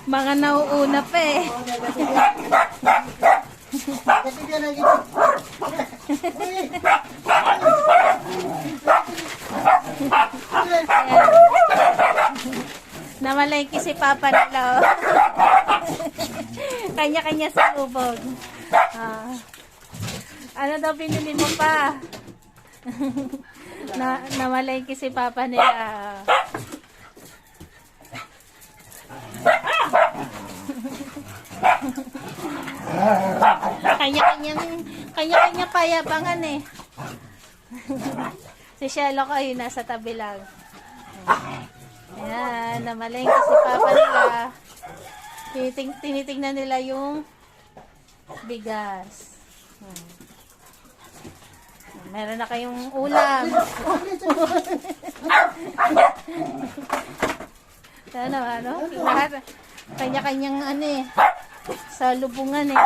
Mga nauuna pa eh. Namalengke si Papa nila. Oh. Kanya-kanya sa lubog. Ano daw pinili mo pa? Namalengke si Papa nila. Kanya-kanya payabangan eh. Si Sherlock ay nasa tabi lang. Ayan, namalengke si Papa nila. Tinitingnan nila yung bigas. Meron na kayong ulam. Ano? Lahat, kanya-kanyang ano eh. Sa lubungan eh.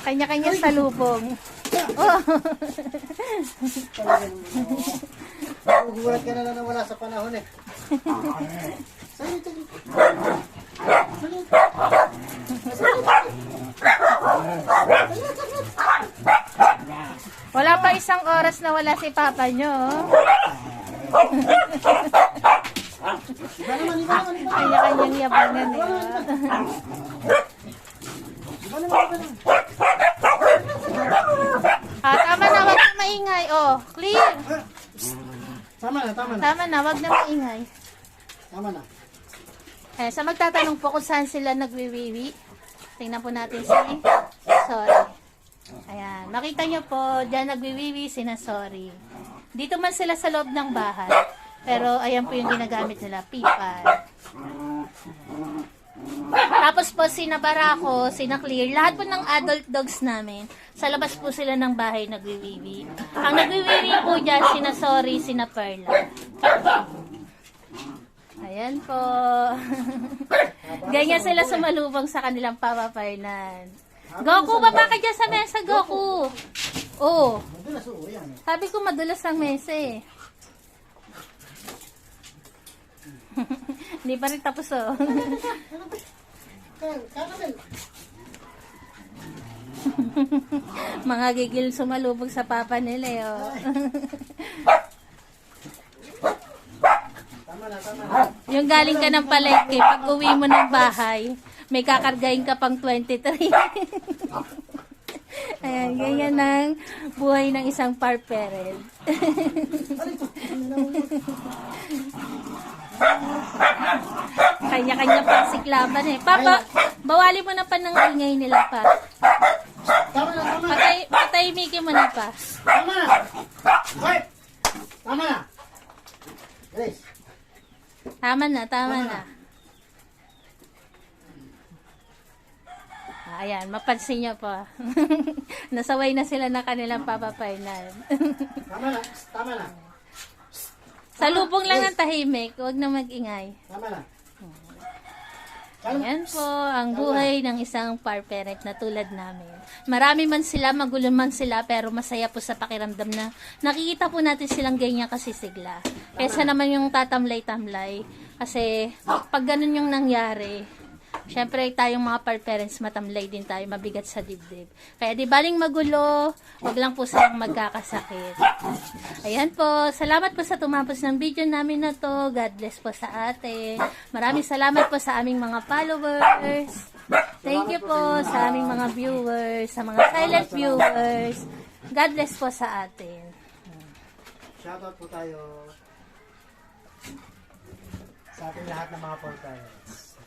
Kanya-kanya sa lubong. Oh. Ugulat ka na wala sa panahon eh. Wala pa isang oras na wala si Papa nyo. Kanya-kanyang yabangan eh. Tama na, wag na maingay. Oh, clear. Tama na. Tama na, wag na maingay. Tama na. Sa magtatanong po kung saan sila nagwiwiwi, tingnan po natin si Sorry. Ayan, makita nyo po, dyan nagwiwiwi sina Sorry. Dito man sila sa loob ng bahay. Pero ayan po yung ginagamit nila, pipa. Tapos po sina Barako, sina Clear, lahat po ng adult dogs namin, sa labas po sila ng bahay nagwiwiwi. Ang nagwiwiwi po dyan, sina Sorry, sina Perla. Ayan po. Ganyan sila sumalubong sa kanilang Papa Fernan. Goku, baba ka dyan sa mesa, Goku. Oh. Sabi ko madulas ang mesa eh. Hindi pa rin tapos oh. Mga gigil sumalubog sa papa nila eh, oh. Yung galing ka ng palengke, pag uwi mo ng bahay, may kakargahin ka pang 23. Ayan, ganyan ang buhay ng isang parent. Kanya-kanya pang siklaban eh. Papa, bawali mo na pa ng ingay nila pa. Patahimikin mo na pa. Tama na. Wait. Tama na. Grace. Tama na. Ayan, mapansin nyo po. Nasaway na sila na kanilang Papa Fernan. Tama na. Sa lubong lang ang tahimik, huwag na mag-ingay. Tama na. Ayan po, ang buhay ng isang parent na tulad namin. Marami man sila, magulo man sila, pero masaya po sa pakiramdam na nakikita po natin silang ganyan kasisigla. Kesa naman yung tatamlay-tamlay. Kasi pag ganun yung nangyari, syempre tayong mga parents matamlay din tayo, mabigat sa dibdib. Kaya di baling magulo, wag lang po silang magkakasakit. Ayan po, salamat po sa tumapos ng video namin na to. God bless po sa atin. Maraming salamat po sa aming mga followers. Thank you po sa aming mga viewers, sa mga silent viewers. God bless po sa atin. Shoutout po tayo sa ating lahat ng mga parents.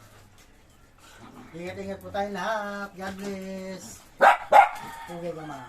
Ingat-ingat po tayo lahat. God bless. Okay, mama.